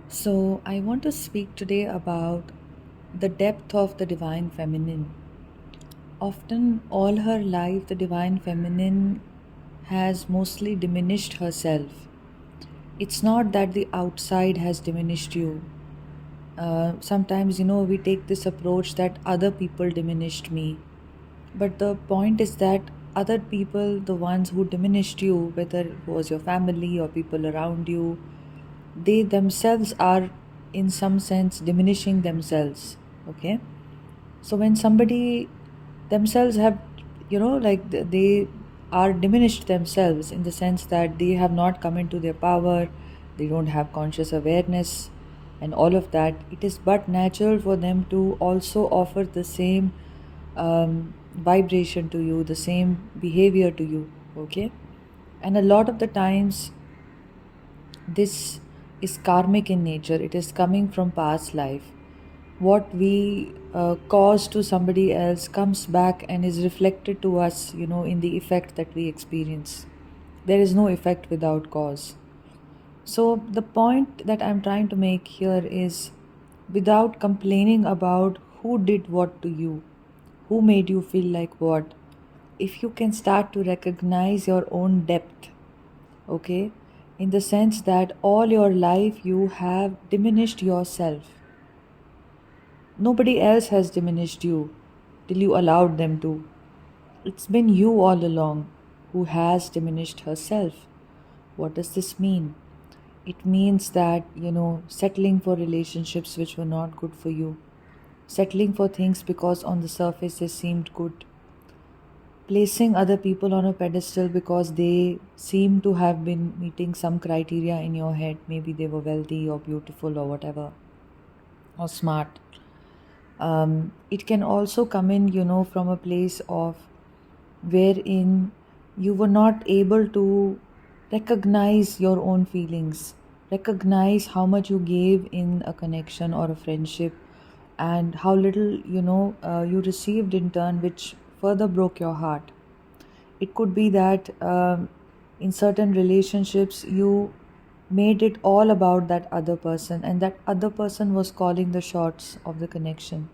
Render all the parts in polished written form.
So, I want to speak today about the depth of the divine feminine. Often, all her life, the divine feminine has mostly diminished herself. It's not that the outside has diminished you. Sometimes, we take this approach that other people diminished me. But the point is that other people, the ones who diminished you, whether it was your family or people around you, they themselves are in some sense diminishing themselves. Okay, so when somebody themselves have, they are diminished themselves in the sense that they have not come into their power, they don't have conscious awareness and all of that, it is but natural for them to also offer the same vibration to you, the same behavior to you. Okay, and a lot of the times this is karmic in nature, it is coming from past life. What we cause to somebody else comes back and is reflected to us, in the effect that we experience. There is no effect without cause. So, the point that I'm trying to make here is, without complaining about who did what to you, who made you feel like what, if you can start to recognize your own depth, okay, in the sense that all your life you have diminished yourself. Nobody else has diminished you till you allowed them to. It's been you all along who has diminished herself. What does this mean? It means that, settling for relationships which were not good for you, settling for things because on the surface they seemed good, placing other people on a pedestal because they seem to have been meeting some criteria in your head. Maybe they were wealthy or beautiful or whatever, or smart. It can also come in, from a place of wherein you were not able to recognize your own feelings, recognize how much you gave in a connection or a friendship, and how little, you received in turn, which further broke your heart. It could be that in certain relationships, you made it all about that other person, and that other person was calling the shots of the connection.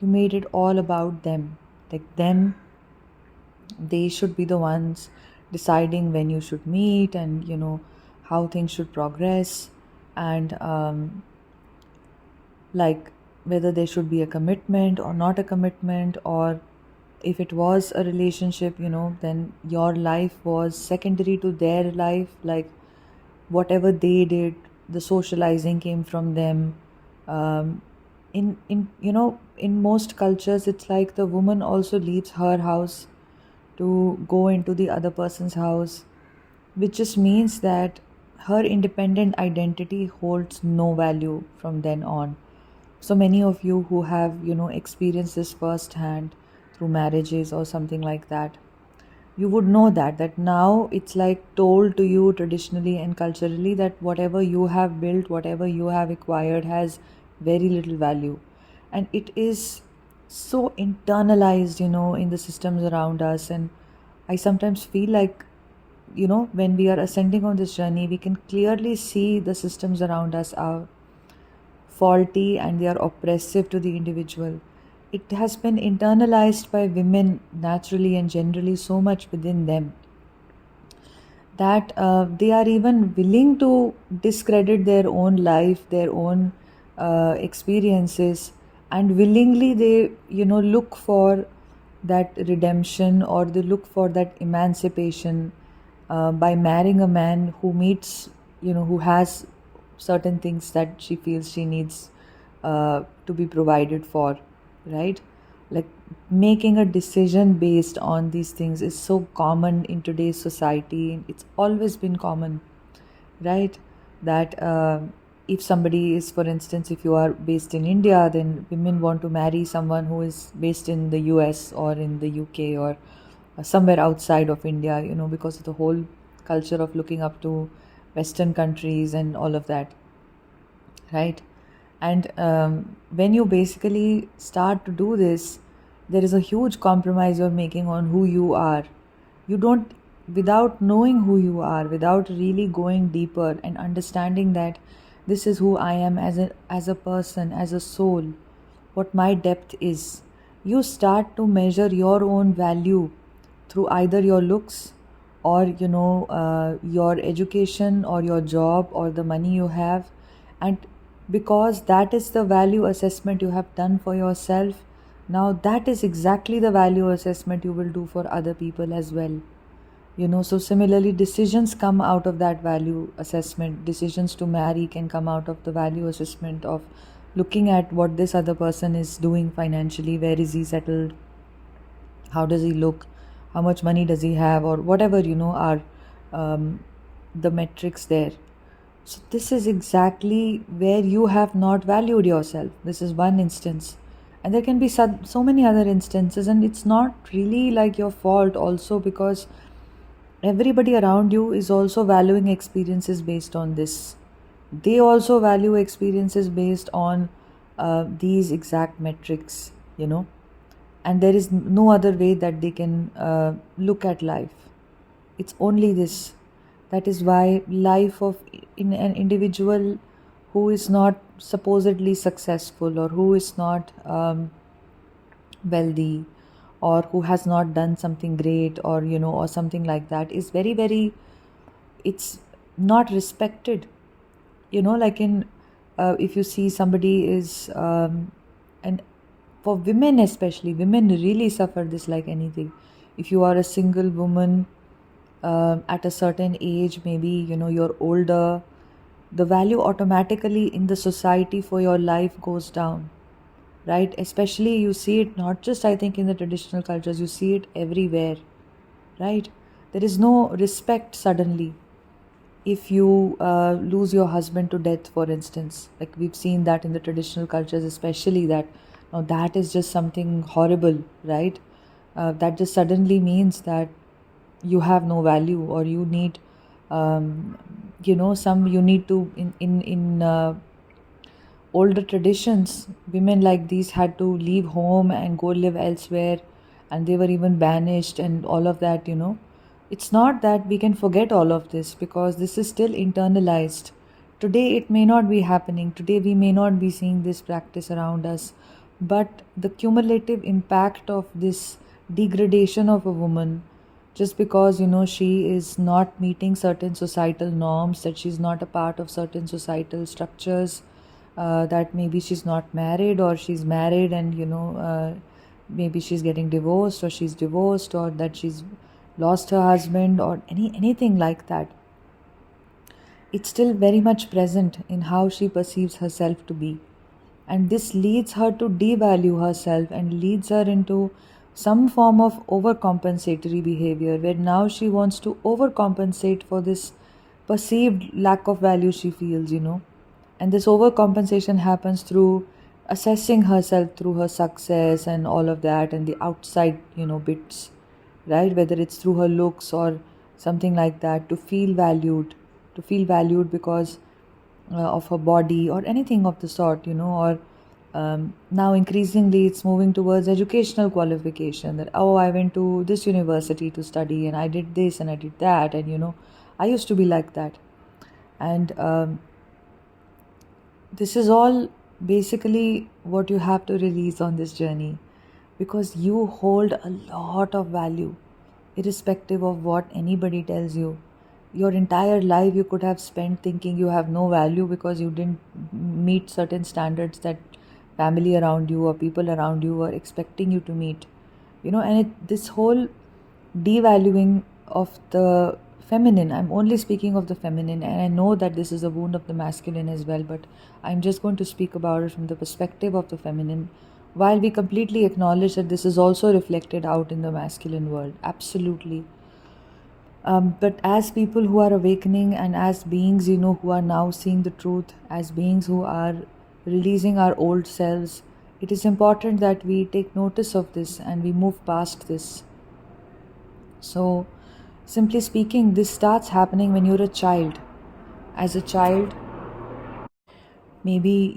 You made it all about them. Like them, they should be the ones deciding when you should meet and, how things should progress, and like whether there should be a commitment or not a commitment, or if it was a relationship, then your life was secondary to their life. Like whatever they did, the socializing came from them. um, in most cultures, it's like the woman also leaves her house to go into the other person's house, which just means that her independent identity holds no value from then on. So many of you who have, experienced this firsthand through marriages or something like that, you would know that now it's like told to you traditionally and culturally that whatever you have built, whatever you have acquired, has very little value. And it is so internalized, in the systems around us. And I sometimes feel like, when we are ascending on this journey, we can clearly see the systems around us are faulty and they are oppressive to the individual. It has been internalized by women naturally and generally so much within them that they are even willing to discredit their own life, their own experiences, and willingly they, look for that redemption, or they look for that emancipation by marrying a man who meets, who has certain things that she feels she needs to be provided for, right? Like making a decision based on these things is so common in today's society. It's always been common, right? That if somebody is, for instance, if you are based in India, then women want to marry someone who is based in the US or in the UK or somewhere outside of India, because of the whole culture of looking up to Western countries and all of that, right? And when you basically start to do this, there is a huge compromise you're making on who you are. You don't, without knowing who you are, without really going deeper and understanding that This is who I am as a person, as a soul, what my depth is. You start to measure your own value through either your looks, or your education, or your job, or the money you have. And because that is the value assessment you have done for yourself, now that is exactly the value assessment you will do for other people as well. So similarly, decisions come out of that value assessment. Decisions to marry can come out of the value assessment of looking at what this other person is doing financially. Where is he settled? How does he look? How much money does he have? Or whatever, are um, the metrics there. So this is exactly where you have not valued yourself. This is one instance. And there can be so many other instances, and it's not really like your fault also, because everybody around you is also valuing experiences based on this. They also value experiences based on these exact metrics, and there is no other way that they can look at life. It's only this. That is why life of in an individual who is not supposedly successful, or who is not wealthy, or who has not done something great, or or something like that, is very, very, it's not respected. Like in if you see somebody is and for women, especially women really suffer this like anything. If you are a single woman at a certain age, maybe you're older, the value automatically in the society for your life goes down, right? Especially you see it not just, I think, in the traditional cultures, you see it everywhere, right? There is no respect suddenly if you lose your husband to death, for instance. Like we've seen that in the traditional cultures, especially, that now that is just something horrible, right? That just suddenly means that you have no value, or you need some you need to in older traditions, women like these had to leave home and go live elsewhere, and they were even banished and all of that. It's not that we can forget all of this, because this is still internalized. Today it may not be happening, today we may not be seeing this practice around us, but the cumulative impact of this degradation of a woman, just because she is not meeting certain societal norms, that she's not a part of certain societal structures, that maybe she's not married, or she's married and maybe she's getting divorced, or she's divorced, or that she's lost her husband, or anything like that. It's still very much present in how she perceives herself to be. And this leads her to devalue herself, and leads her into some form of overcompensatory behavior, where now she wants to overcompensate for this perceived lack of value she feels. And this overcompensation happens through assessing herself through her success and all of that, and the outside bits, right? Whether it's through her looks or something like that, to feel valued because of her body, or anything of the sort. Or now increasingly it's moving towards educational qualification, that, oh, I went to this university to study, and I did this and I did that, and I used to be like that. And this is all basically what you have to release on this journey, because you hold a lot of value, irrespective of what anybody tells you. Your entire life you could have spent thinking you have no value because you didn't meet certain standards that family around you or people around you were expecting you to meet. And this whole devaluing of the feminine, I'm only speaking of the feminine, and I know that this is a wound of the masculine as well, but I'm just going to speak about it from the perspective of the feminine, while we completely acknowledge that this is also reflected out in the masculine world, absolutely. But as people who are awakening, and as beings who are now seeing the truth, as beings who are releasing our old selves, it is important that we take notice of this and we move past this. So, simply speaking, this starts happening when you're a child. As a child, maybe,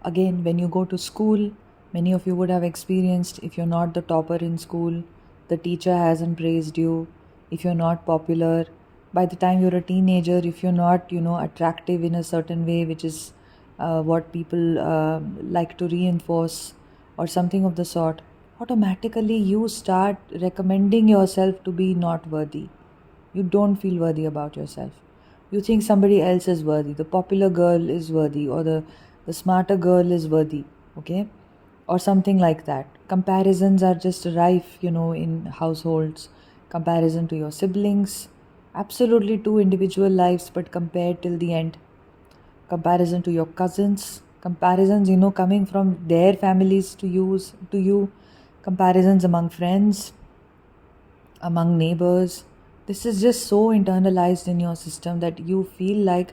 again, when you go to school, many of you would have experienced, if you're not the topper in school, the teacher hasn't praised you. If you're not popular, By the time you're a teenager, if you're not, attractive in a certain way, which is what people like to reinforce, or something of the sort, automatically you start recommending yourself to be not worthy. You don't feel worthy about yourself. You think somebody else is worthy. The popular girl is worthy, or the smarter girl is worthy, okay? Or something like that. Comparisons are just rife, in households. Comparison to your siblings, absolutely two individual lives, but compared till the end. Comparison to your cousins, comparisons, coming from their families to you, comparisons among friends, among neighbors. This is just so internalized in your system that you feel like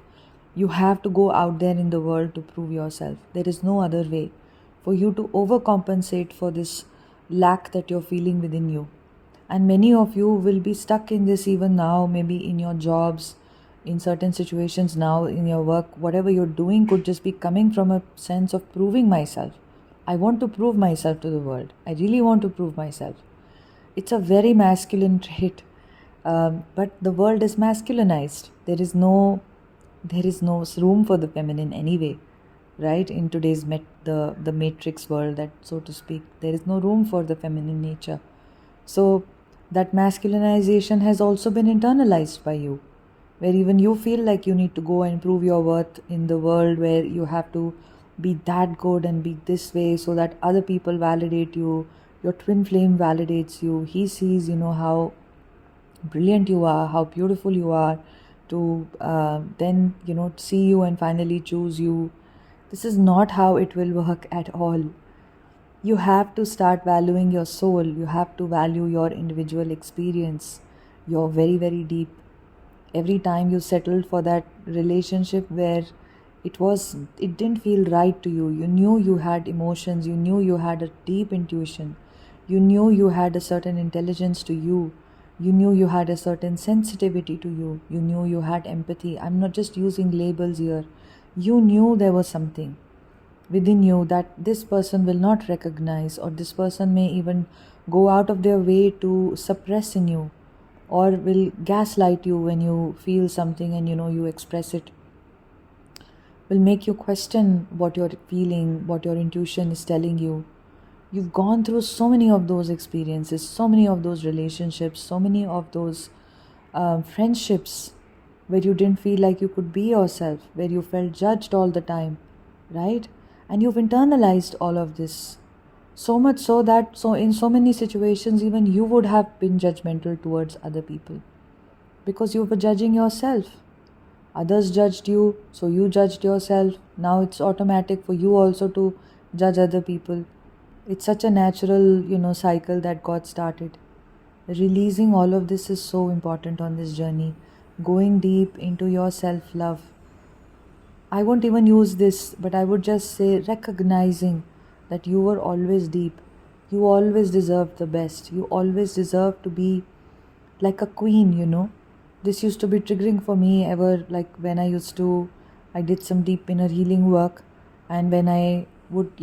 you have to go out there in the world to prove yourself. There is no other way for you to overcompensate for this lack that you're feeling within you. And many of you will be stuck in this even now, maybe in your jobs, in certain situations now, in your work. Whatever you're doing could just be coming from a sense of proving myself. I want to prove myself to the world. I really want to prove myself. It's a very masculine trait, but the world is masculinized. There is no room for the feminine anyway, right? In today's the matrix world, that so to speak, there is no room for the feminine nature. So that masculinization has also been internalized by you, where even you feel like you need to go and prove your worth in the world, where you have to be that good and be this way so that other people validate you. Your twin flame validates you. He sees, how brilliant you are, how beautiful you are, to then, see you and finally choose you. This is not how it will work at all. You have to start valuing your soul. You have to value your individual experience. You're very, very deep. Every time you settled for that relationship where it didn't feel right to you, you knew you had emotions, you knew you had a deep intuition, you knew you had a certain intelligence to you, you knew you had a certain sensitivity to you, you knew you had empathy. I'm not just using labels here. You knew there was something within you that this person will not recognize, or this person may even go out of their way to suppress in you, or will gaslight you when you feel something and you express it, will make you question what you're feeling, what your intuition is telling you. You've gone through so many of those experiences, so many of those relationships, so many of those friendships where you didn't feel like you could be yourself, where you felt judged all the time, right? And you've internalized all of this. So much so that in so many situations, even you would have been judgmental towards other people because you were judging yourself. Others judged you, so you judged yourself. Now it's automatic for you also to judge other people. It's such a natural, cycle that got started. Releasing all of this is so important on this journey. Going deep into your self-love. I won't even use this, but I would just say recognizing that you were always deep. You always deserved the best. You always deserved to be like a queen. This used to be triggering for me ever, like when I did some deep inner healing work, and when I would,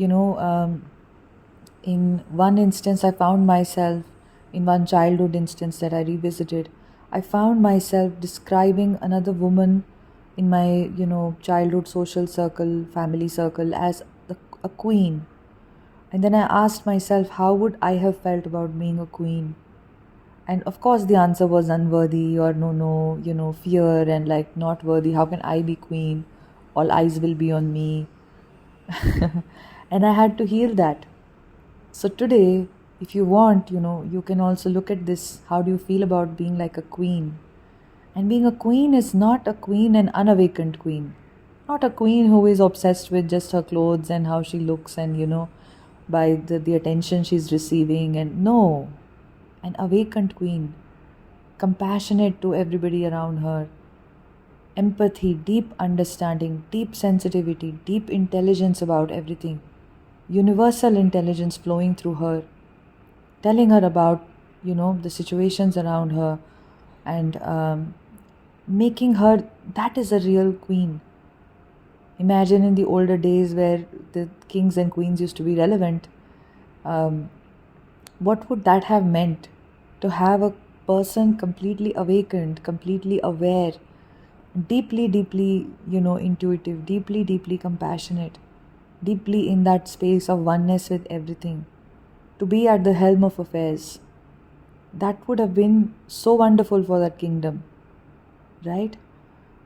in one instance, I found myself, in one childhood instance that I revisited, I found myself describing another woman in my, childhood social circle, family circle, as a queen. And then I asked myself, how would I have felt about being a queen? And of course, the answer was unworthy, or no, fear and like not worthy. How can I be queen? All eyes will be on me. And I had to heal that. So today, if you want, you can also look at this. How do you feel about being like a queen? And being a queen is not a queen, an unawakened queen. Not a queen who is obsessed with just her clothes and how she looks and, by the attention she's receiving. And no, an awakened queen, compassionate to everybody around her, empathy, deep understanding, deep sensitivity, deep intelligence about everything, universal intelligence flowing through her, telling her about, the situations around her, and making her, that is a real queen. Imagine in the older days where the kings and queens used to be relevant, what would that have meant? To have a person completely awakened, completely aware, deeply, deeply, intuitive, deeply, deeply compassionate, deeply in that space of oneness with everything, to be at the helm of affairs. That would have been so wonderful for that kingdom, right?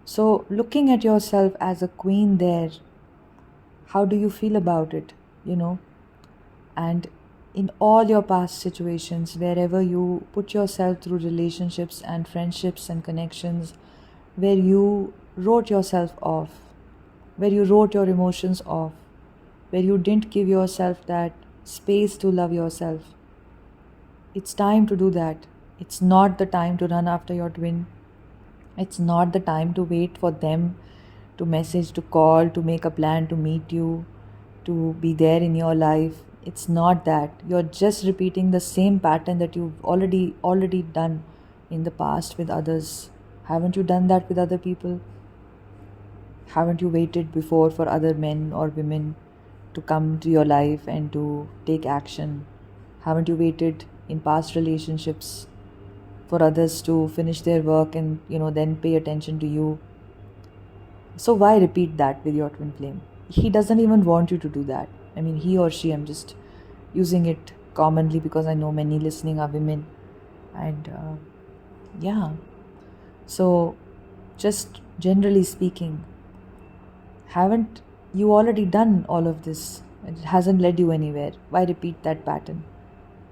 So, looking at yourself as a queen there, how do you feel about it? You know, and in all your past situations, wherever you put yourself through relationships and friendships and connections, where you wrote yourself off, where you wrote your emotions off, where you didn't give yourself that space to love yourself, it's time to do that. It's not the time to run after your twin. It's not the time to wait for them to message, to call, to make a plan to meet you, to be there in your life. It's not that. You're just repeating the same pattern that you've already done in the past with others. Haven't you done that with other people? Haven't you waited before for other men or women to come to your life and to take action? Haven't you waited in past relationships for others to finish their work and then pay attention to you? So why repeat that with your twin flame? He doesn't even want you to do that. I mean, he or she, I'm just using it commonly because I know many listening are women. And yeah, so just generally speaking, haven't you already done all of this? It hasn't led you anywhere. Why repeat that pattern?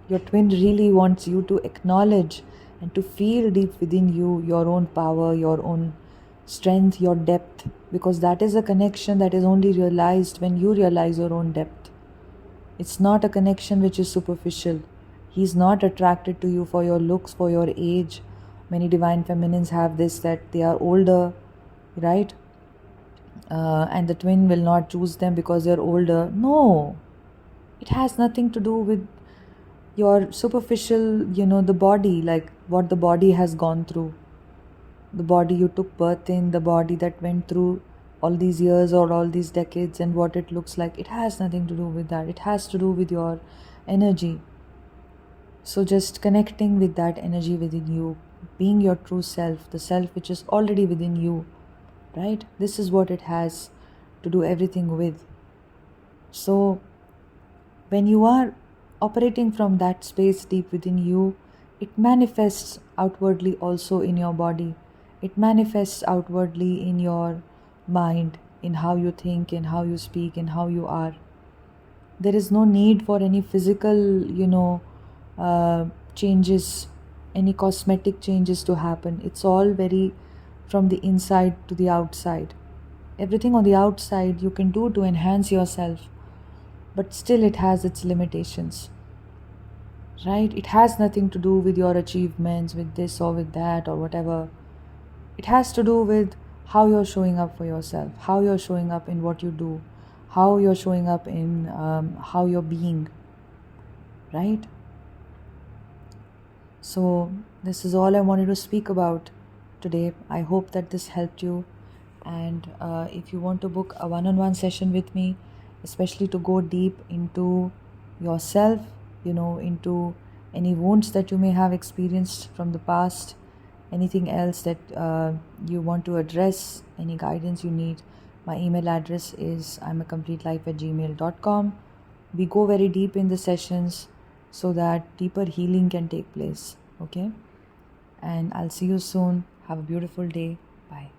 Your twin really wants you to acknowledge and to feel deep within you your own power, your own strength, your depth, because that is a connection that is only realized when you realize your own depth. It's not a connection which is superficial. He's not attracted to you for your looks, for your age. Many divine feminines have this, that they are older, right? And the twin will not choose them because they're older. No, it has nothing to do with your superficial, the body, like what the body has gone through, the body you took birth in, the body that went through all these years or all these decades, and what it looks like. It has nothing to do with that. It has to do with your energy. So just connecting with that energy within you, being your true self, the self which is already within you, right? This is what it has to do everything with. So when you are operating from that space deep within you, it manifests outwardly also in your body. It manifests outwardly in your mind, in how you think, in how you speak, in how you are. There is no need for any physical, changes, any cosmetic changes to happen. It's all very from the inside to the outside. Everything on the outside you can do to enhance yourself, but still it has its limitations, right? It has nothing to do with your achievements, with this or with that or whatever. It has to do with how you're showing up for yourself, how you're showing up in what you do, how you're showing up in how you're being, right? So this is all I wanted to speak about today. I hope that this helped you. And if you want to book a one-on-one session with me, especially to go deep into yourself, into any wounds that you may have experienced from the past, anything else that you want to address, any guidance you need, my email address is imacompletelife@gmail.com. We go very deep in the sessions so that deeper healing can take place. Okay? And I'll see you soon. Have a beautiful day. Bye.